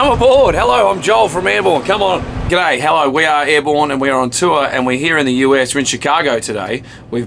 come aboard. Hello, I'm Joel from Airbourne. Come on. G'day, hello, we are Airbourne and we are on tour and we're here in the US. We're in Chicago today. We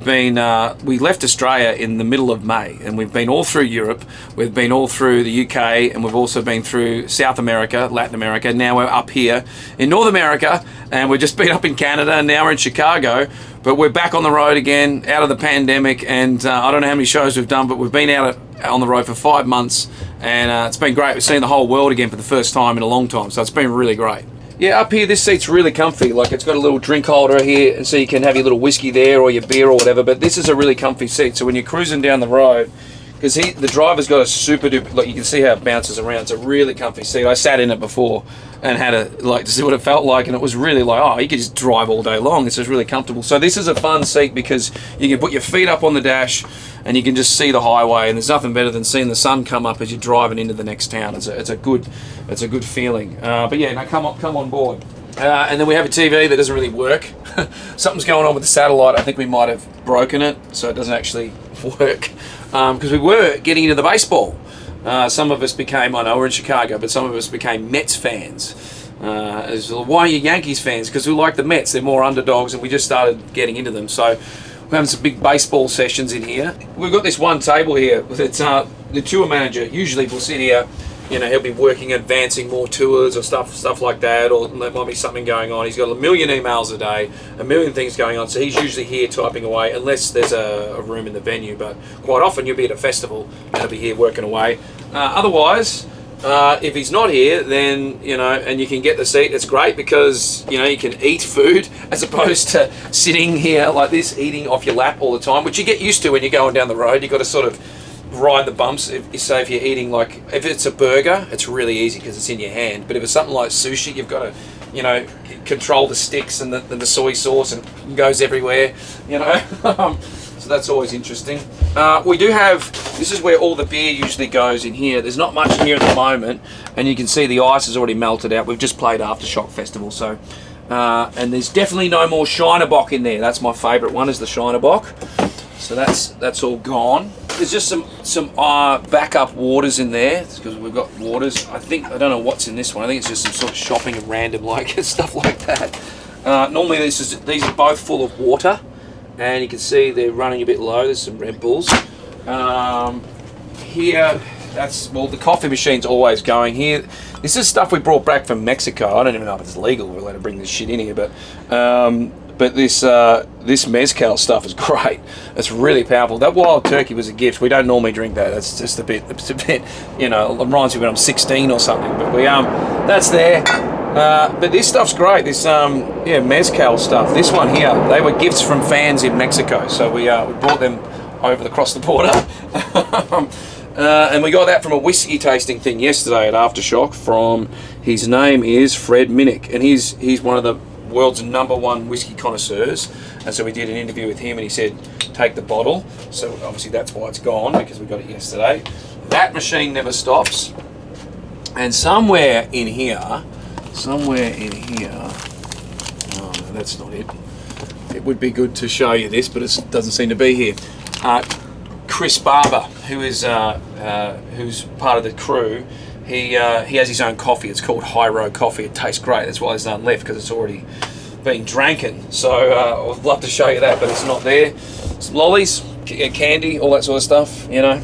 left Australia in the middle of May and we've been all through Europe. We've been all through the UK and we've also been through South America, Latin America. Now we're up here in North America and we've just been up in Canada and now we're in Chicago. But we're back on the road again, out of the pandemic, and I don't know how many shows we've done, but we've been out on the road for 5 months, and it's been great. We've seen the whole world again for the first time in a long time, so it's been really great. Yeah, up here, this seat's really comfy. Like, it's got a little drink holder here, and so you can have your little whiskey there, or your beer, or whatever, but this is a really comfy seat, so when you're cruising down the road, because the driver's got a super duper, like you can see how it bounces around. It's a really comfy seat. I sat in it before and had to see what it felt like, and it was really like, oh, you could just drive all day long. It's just really comfortable. So this is a fun seat because you can put your feet up on the dash and you can just see the highway, and there's nothing better than seeing the sun come up as you're driving into the next town. It's a good feeling. But yeah, now come on board. And then we have a TV that doesn't really work. Something's going on with the satellite. I think we might have broken it, so it doesn't actually work. Because we were getting into the baseball. Some of us became, I know we're in Chicago, but some of us became Mets fans. Why are you Yankees fans? Because we like the Mets. They're more underdogs, and we just started getting into them. So we're having some big baseball sessions in here. We've got this one table here. It's the tour manager usually will sit here. You know, he'll be working, advancing more tours or stuff like that, or there might be something going on. He's got a million emails a day, a million things going on, so he's usually here typing away, unless there's a room in the venue, but quite often you'll be at a festival and he'll be here working away. Otherwise, if he's not here, then, you know, and you can get the seat, it's great because, you know, you can eat food as opposed to sitting here like this, eating off your lap all the time, which you get used to when you're going down the road. You've got to sort of ride the bumps. If you're eating, like, if it's a burger, it's really easy because it's in your hand, but if it's something like sushi, you've got to, you know, control the sticks and the soy sauce, and it goes everywhere, you know. So that's always interesting. We do have, this is where all the beer usually goes in here. There's not much in here at the moment, and you can see the ice has already melted out. We've just played Aftershock Festival, so and there's definitely no more Shinerbock in there. That's my favorite one, is the Shinerbock. So that's all gone. There's just some backup waters in there because we've got waters. I don't know what's in this one. I think it's just some sort of shopping and random like stuff like that. Normally these are both full of water, and you can see they're running a bit low. There's some Red Bulls. Here, the coffee machine's always going here. This is stuff we brought back from Mexico. I don't even know if it's legal. We're allowed to bring this shit in here, but this mezcal stuff is great. It's really powerful. That wild turkey was a gift. We don't normally drink that. That's just a bit, you know, it reminds me when I'm 16 or something. But that's there. But this stuff's great. This mezcal stuff. This one here, they were gifts from fans in Mexico. So we brought them across the border. And we got that from a whiskey tasting thing yesterday at Aftershock. His name is Fred Minnick, and he's one of the world's #1 whiskey connoisseurs, and so we did an interview with him and he said take the bottle, so obviously that's why it's gone, because we got it yesterday. That machine never stops, and somewhere in here, oh no, that's not it. It would be good to show you this, but it doesn't seem to be here. Chris Barber, who's part of the crew, he has his own coffee. It's called High Road Coffee. It tastes great. That's why there's none left, because it's already been dranken. So I'd love to show you that, but it's not there. Some lollies, candy, all that sort of stuff, you know.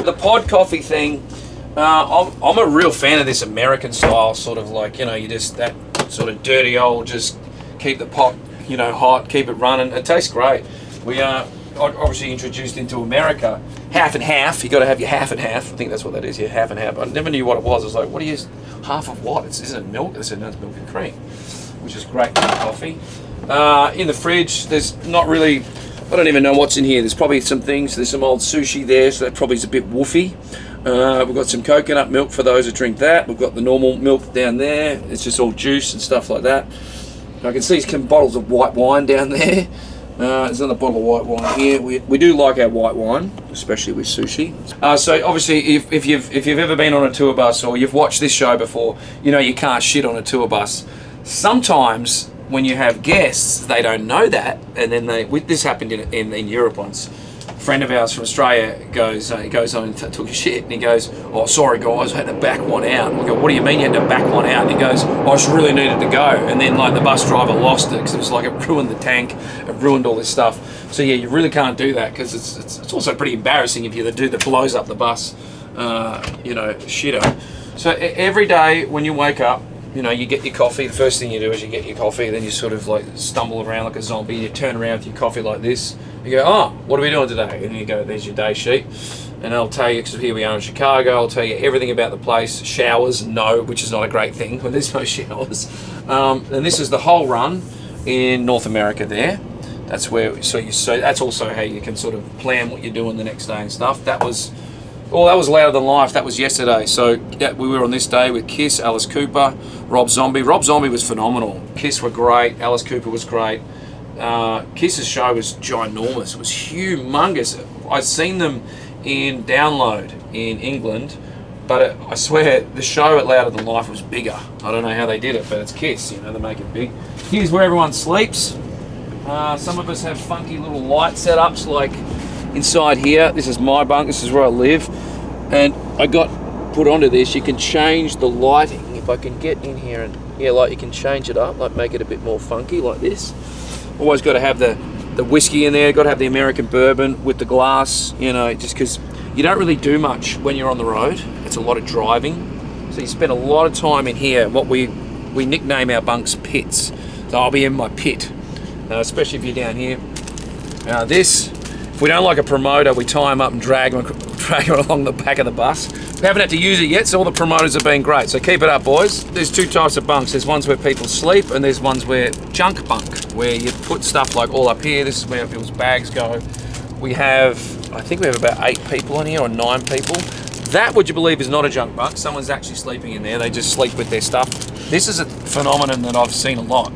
The pod coffee thing, I'm a real fan of this American style, sort of like, you know, you just, that sort of dirty old, just keep the pot, you know, hot, keep it running. It tastes great. We are obviously introduced into America. Half and half, you got to have your half and half. I think that's what that is, yeah, half and half. I never knew what it was. I was like, what do you, half of what? Isn't it milk? I said, no, it's milk and cream, which is great coffee. In the fridge, there's not really, I don't even know what's in here. There's probably some things, there's some old sushi there, so that probably is a bit woofy. We've got some coconut milk for those who drink that. We've got the normal milk down there. It's just all juice and stuff like that. I can see some bottles of white wine down there. There's another bottle of white wine here. We do like our white wine, especially with sushi. So obviously, if you've ever been on a tour bus or you've watched this show before, you know you can't shit on a tour bus. Sometimes when you have guests, they don't know that, and then this happened in Europe once. friend of ours from Australia he goes on and took a shit, and he goes, "Oh, sorry guys, I had to back one out." We go, "What do you mean you had to back one out?" And he goes, "I just really needed to go." And then like the bus driver lost it because it was like it ruined the tank, it ruined all this stuff. So yeah, you really can't do that because it's also pretty embarrassing if you're the dude that blows up the bus, shitter. So every day when you wake up, you get your coffee. The first thing you do is you get your coffee, then you sort of like stumble around like a zombie. You turn around with your coffee like this. You go, "Oh, what are we doing today?" And you go, "There's your day sheet." And I'll tell you, because here we are in Chicago, I'll tell you everything about the place. Showers, no, which is not a great thing when there's no showers. And this is the whole run in North America there. That's where, so that's also how you can sort of plan what you're doing the next day and stuff. That was Louder Than Life. That was yesterday. So yeah, we were on this day with Kiss, Alice Cooper, Rob Zombie. Rob Zombie was phenomenal. Kiss were great. Alice Cooper was great. Kiss's show was ginormous. It was humongous. I'd seen them in Download in England, but I swear the show at Louder Than Life was bigger. I don't know how they did it, but it's Kiss. They make it big. Here's where everyone sleeps. Some of us have funky little light setups like inside here. This is my bunk, this is where I live, and I got put onto this. You can change the lighting. If I can get in here and you can change it up, like make it a bit more funky like this. Always got to have the whiskey in there, got to have the American bourbon with the glass, just because you don't really do much when you're on the road. It's a lot of driving, so you spend a lot of time in here, what we nickname our bunks pits. So I'll be in my pit. Especially if you're down here. If we don't like a promoter, we tie them up and drag them along the back of the bus. We haven't had to use it yet, so all the promoters have been great. So keep it up, boys. There's two types of bunks. There's ones where people sleep, and there's ones where junk bunk, where you put stuff like all up here. This is where people's bags go. I think we have about 8 people in here, or 9 people. That, would you believe, is not a junk bunk. Someone's actually sleeping in there. They just sleep with their stuff. This is a phenomenon that I've seen a lot,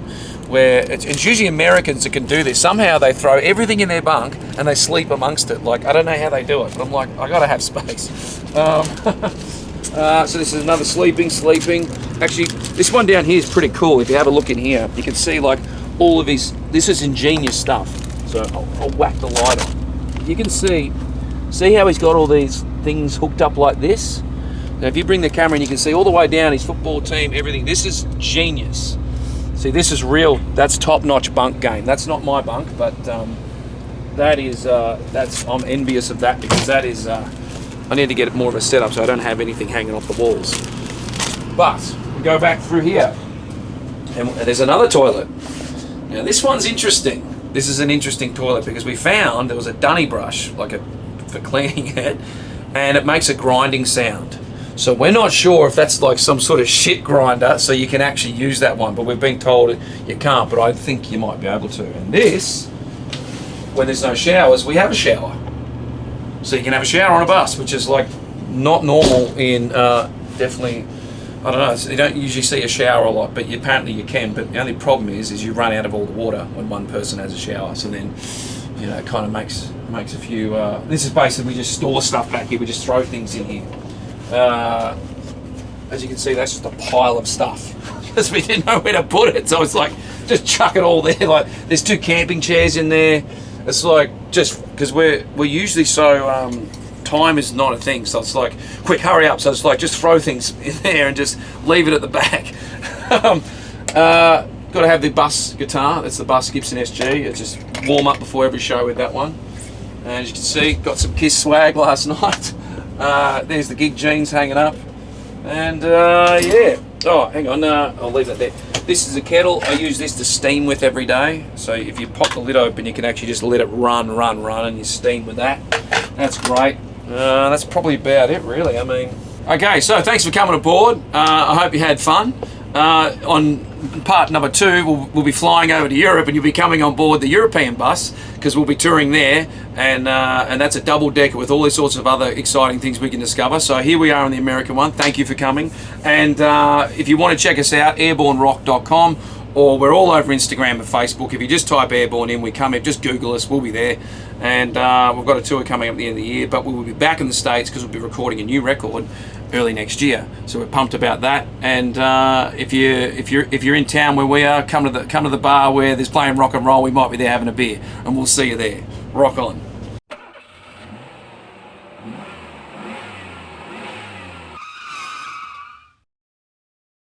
where it's usually Americans that can do this. Somehow they throw everything in their bunk and they sleep amongst it. Like, I don't know how they do it, but I'm like, I gotta have space. So this is another sleeping. Actually, this one down here is pretty cool. If you have a look in here, you can see like all of this is ingenious stuff. So I'll whack the light on. You can see how he's got all these things hooked up like this. Now if you bring the camera in, you can see all the way down his football team, everything. This is genius. See, this is real. That's top-notch bunk game. That's not my bunk, but I'm envious of that, because that is. I need to get more of a setup so I don't have anything hanging off the walls. But we go back through here, and there's another toilet. Now this one's interesting. This is an interesting toilet because we found there was a dunny brush, for cleaning it, and it makes a grinding sound. So we're not sure if that's like some sort of shit grinder, so you can actually use that one, but we've been told you can't, but I think you might be able to. And this, when there's no showers, we have a shower. So you can have a shower on a bus, which is like not normal in, definitely, I don't know, you don't usually see a shower a lot, but apparently you can, but the only problem is you run out of all the water when one person has a shower, so then, it kind of makes a few, this is basically, we just store stuff back here, we just throw things in here. As you can see, that's just a pile of stuff because we didn't know where to put it, so it's like just chuck it all there. Like there's 2 camping chairs in there. It's like just because we're usually so time is not a thing, so it's like quick hurry up, so it's like just throw things in there and just leave it at the back. Got to have the bus guitar. That's the Bus Gibson SG. It's just warm up before every show with that one. And as you can see, got some Kiss swag last night. There's the gig jeans hanging up, and yeah. Oh, hang on, I'll leave that there. This is a kettle. I use this to steam with every day. So if you pop the lid open, you can actually just let it run, and you steam with that. That's great. That's probably about it, really. I mean, okay. So thanks for coming aboard. I hope you had fun. On part number 2, we'll be flying over to Europe, and you'll be coming on board the European bus because we'll be touring there, and that's a double decker with all these sorts of other exciting things we can discover. So here we are on the American one. Thank you for coming, and if you want to check us out, airbournerock.com, or we're all over Instagram and Facebook. If you just type Airbourne in, we come in, just Google us, we'll be there. And we've got a tour coming up at the end of the year, but we will be back in the States because we'll be recording a new record early next year. So we're pumped about that. And if you're in town where we are, come to the bar where there's playing rock and roll. We might be there having a beer, and we'll see you there. Rock on.